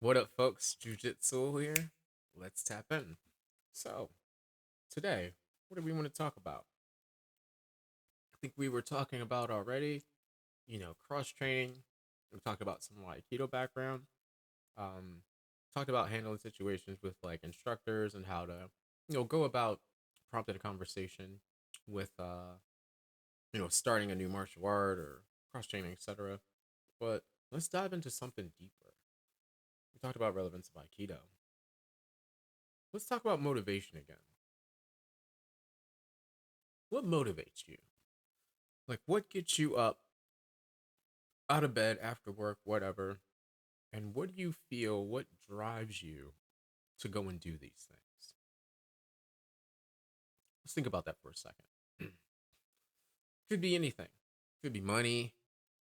What up, folks? Jiu-jitsu here. Let's tap in. So, today, what do we want to talk about? I think we were talking about already, cross training. We talked about some Aikido background. Um, Talked about handling situations with like instructors and how to, go about prompting a conversation with, starting a new martial art or cross training, etc. But let's dive into something deeper. We talked about relevance of Aikido. Let's talk about motivation again. What motivates you? Like, what gets you up out of bed after work, whatever? And what do you feel? What drives you to go and do these things? Let's think about that for a second. Could be anything. Could be money.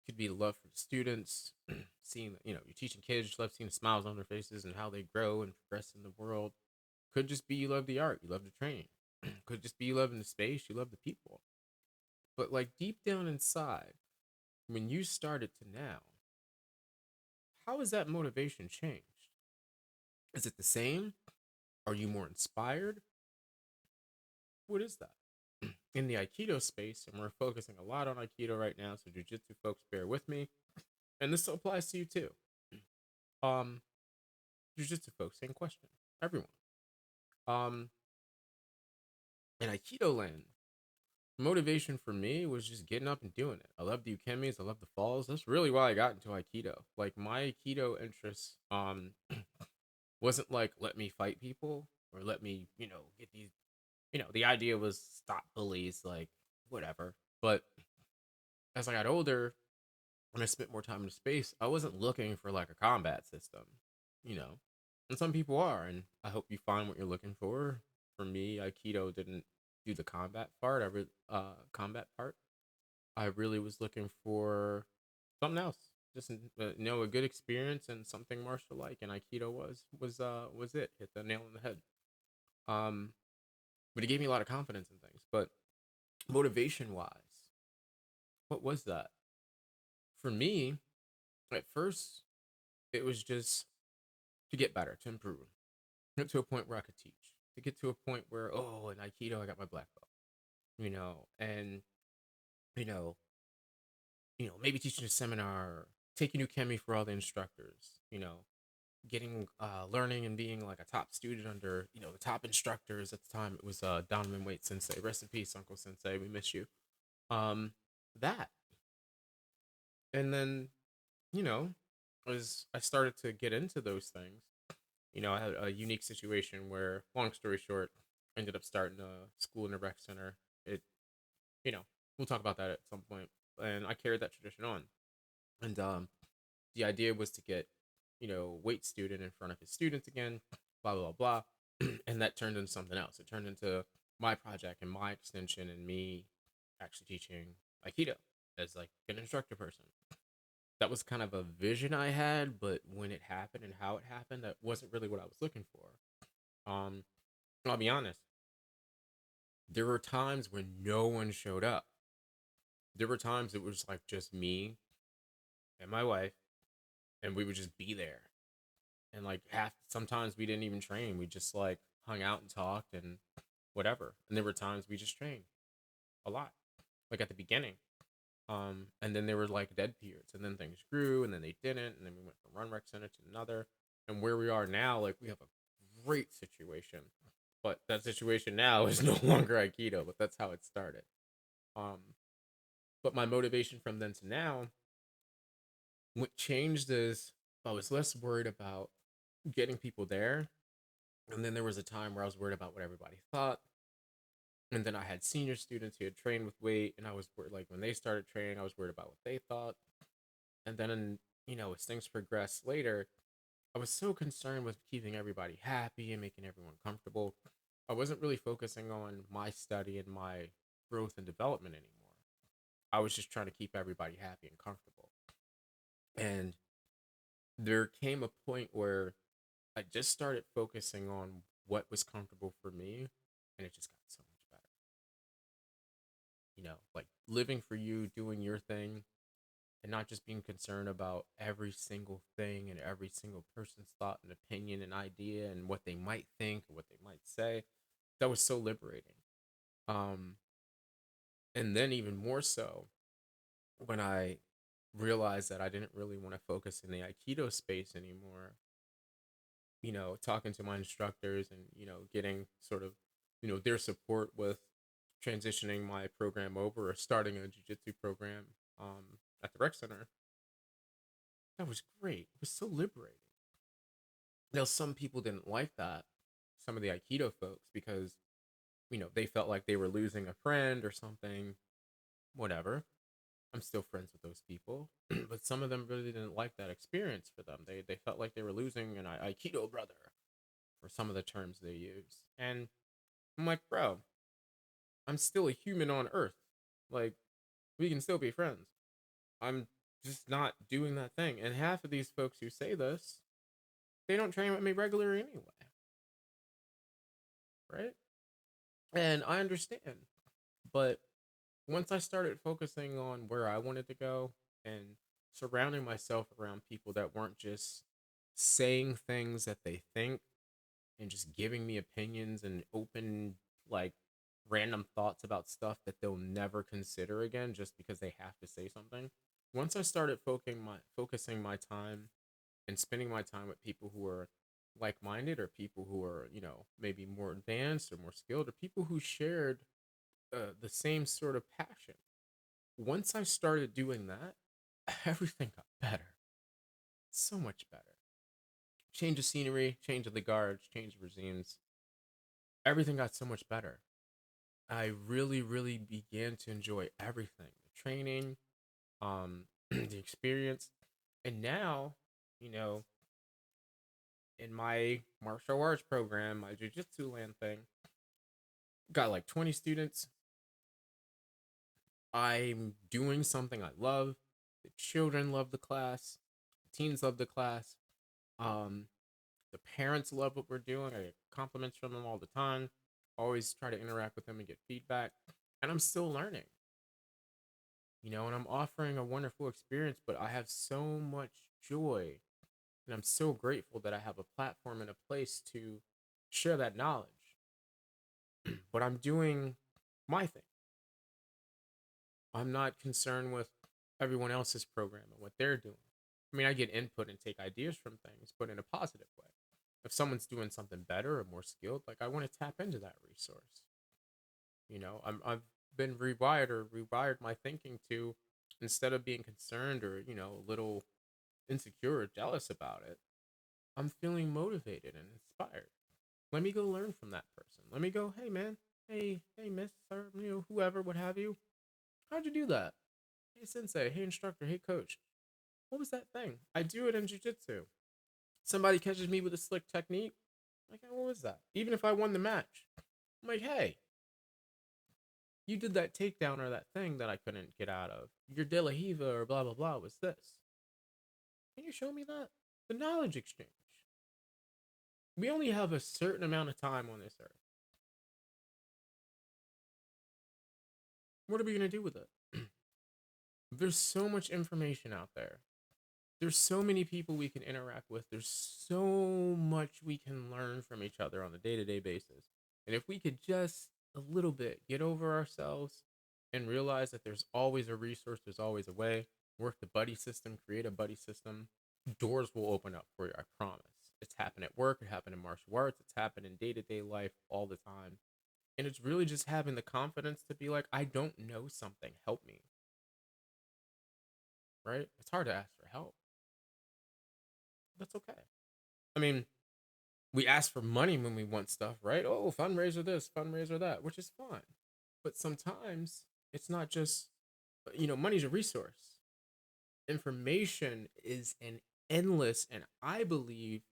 Could be love for the students. Seeing, you're teaching kids, you love seeing the smiles on their faces and how they grow and progress in the world. Could just be you love the art, you love the training. Could just be you love in the space, you love the people. But like deep down inside, when you started to now, how has that motivation changed? Is it the same? Are you more inspired? What is that? In the Aikido space, and we're focusing a lot on Aikido right now, so Jiu-Jitsu folks, bear with me. And this applies to you too. Um, Jiu-Jitsu folks, same question. Everyone. Um, in Aikido land, motivation for me was just getting up and doing it. I love the ukemis, I love the falls. That's really why I got into Aikido. Like my Aikido interests, wasn't like let me fight people or let me, get these. The idea was stop bullies, like whatever. But as I got older and I spent more time in space, I wasn't looking for like a combat system, you know. And some people are, and I hope you find what you're looking for. For me, Aikido didn't do the combat part. I really was looking for something else, just a good experience and something martial like, and Aikido was it. Hit the nail on the head. Um, but it gave me a lot of confidence in things. But motivation wise, what was that for me? At first, it was just to get better, to improve, get to a point where I could teach, to get to a point where in Aikido I got my black belt, and you know, maybe teaching a seminar, taking new chemi for all the instructors, getting learning and being like a top student under the top instructors at the time. It was Donovan Waite Sensei. Rest in peace, Uncle Sensei. We miss you. Um, that, and then you know, as I started to get into those things, I had a unique situation where, long story short, I ended up starting a school in a rec center. It, you know, we'll talk about that at some point, and I carried that tradition on. And the idea was to get, weight student in front of his students again, blah blah blah, and that turned into something else. It turned into my project and my extension, and me actually teaching Aikido as like an instructor person. That was kind of a vision I had, but when it happened and how it happened, that wasn't really what I was looking for. I'll be honest. There were times when no one showed up. There were times it was like just me and my wife, and we would just be there. And like sometimes we didn't even train. We just like hung out and talked and whatever. And there were times we just trained a lot, like at the beginning. And then there were like dead periods, and then things grew, and then they didn't, and then we went from one rec center to another, and where we are now, like we have a great situation, but that situation now is no longer Aikido, but that's how it started. Um, but my motivation from then to now, what changed is I was less worried about getting people there, and then there was a time where I was worried about what everybody thought, and then I had senior students who had trained with weight, and I was worried, like when they started training, I was worried about what they thought. And then, as things progressed later, I was so concerned with keeping everybody happy and making everyone comfortable. I wasn't really focusing on my study and my growth and development anymore. I was just trying to keep everybody happy and comfortable. And there came a point where I just started focusing on what was comfortable for me, and it just got so much better. Like living for you, doing your thing, and not just being concerned about every single thing and every single person's thought and opinion and idea and what they might think or what they might say. That was so liberating. Um, and then even more so when I realized that I didn't really want to focus in the Aikido space anymore, talking to my instructors and, getting sort of, their support with transitioning my program over or starting a jiu-jitsu program at the rec center. That was great. It was so liberating. Now, some people didn't like that, some of the Aikido folks, because, they felt like they were losing a friend or something, whatever. I'm still friends with those people, but some of them really didn't like that experience for them. They felt like they were losing an Aikido brother for some of the terms they use. And I'm like, bro, I'm still a human on Earth. Like, we can still be friends. I'm just not doing that thing. And half of these folks who say this, they don't train with me regularly anyway. Right? And I understand. But once I started focusing on where I wanted to go and surrounding myself around people that weren't just saying things that they think and just giving me opinions and open, like, random thoughts about stuff that they'll never consider again just because they have to say something. Once I started focusing my time and spending my time with people who are like-minded, or people who are, maybe more advanced or more skilled, or people who shared the same sort of passion. Once I started doing that, everything got better. So much better. Change of scenery, change of the guards, change of regimes. Everything got so much better. I really, really began to enjoy everything. The training, the experience. And now, you know, in my martial arts program, my jiu-jitsu land thing, got like 20 students. I'm doing something I love. The children love the class. The teens love the class. Um, the parents love what we're doing. I get compliments from them all the time. Always try to interact with them and get feedback. And I'm still learning, and I'm offering a wonderful experience, but I have so much joy. And I'm so grateful that I have a platform and a place to share that knowledge. But I'm doing my thing. I'm not concerned with everyone else's program and what they're doing. I mean, I get input and take ideas from things, but in a positive way. If someone's doing something better or more skilled, like, I want to tap into that resource. I've been rewired my thinking to, instead of being concerned or, a little insecure or jealous about it, I'm feeling motivated and inspired. Let me go learn from that person. Let me go, hey man, hey miss, or whoever, what have you. How'd you do that? Hey sensei, hey instructor, hey coach. What was that thing? I do it in jiu-jitsu. Somebody catches me with a slick technique. Like, hey, what was that? Even if I won the match, I'm like, hey, you did that takedown or that thing that I couldn't get out of. Your De La Hiva or blah blah blah was this. Can you show me that? The knowledge exchange. We only have a certain amount of time on this earth. What are we gonna do with it? There's so much information out there. There's so many people we can interact with. There's so much we can learn from each other on a day-to-day basis. And if we could just a little bit get over ourselves and realize that there's always a resource, there's always a way, work the buddy system, create a buddy system, doors will open up for you, I promise. It's happened at work, it happened in martial arts, it's happened in day-to-day life all the time. And it's really just having the confidence to be like, I don't know something, help me. Right? It's hard to ask for help. That's okay. I mean, we ask for money when we want stuff, right? Oh, fundraiser this, fundraiser that, which is fine. But sometimes it's not just, money's a resource. Information is an endless, and I believe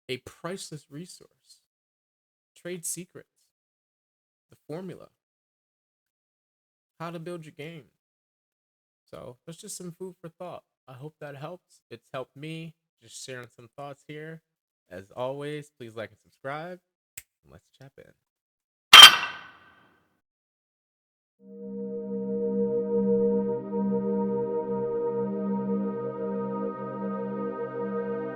a priceless resource. Trade secrets, the formula, how to build your game. So that's just some food for thought. I hope that helps. It's helped me, just sharing some thoughts here. As always, please like and subscribe, and let's chap in.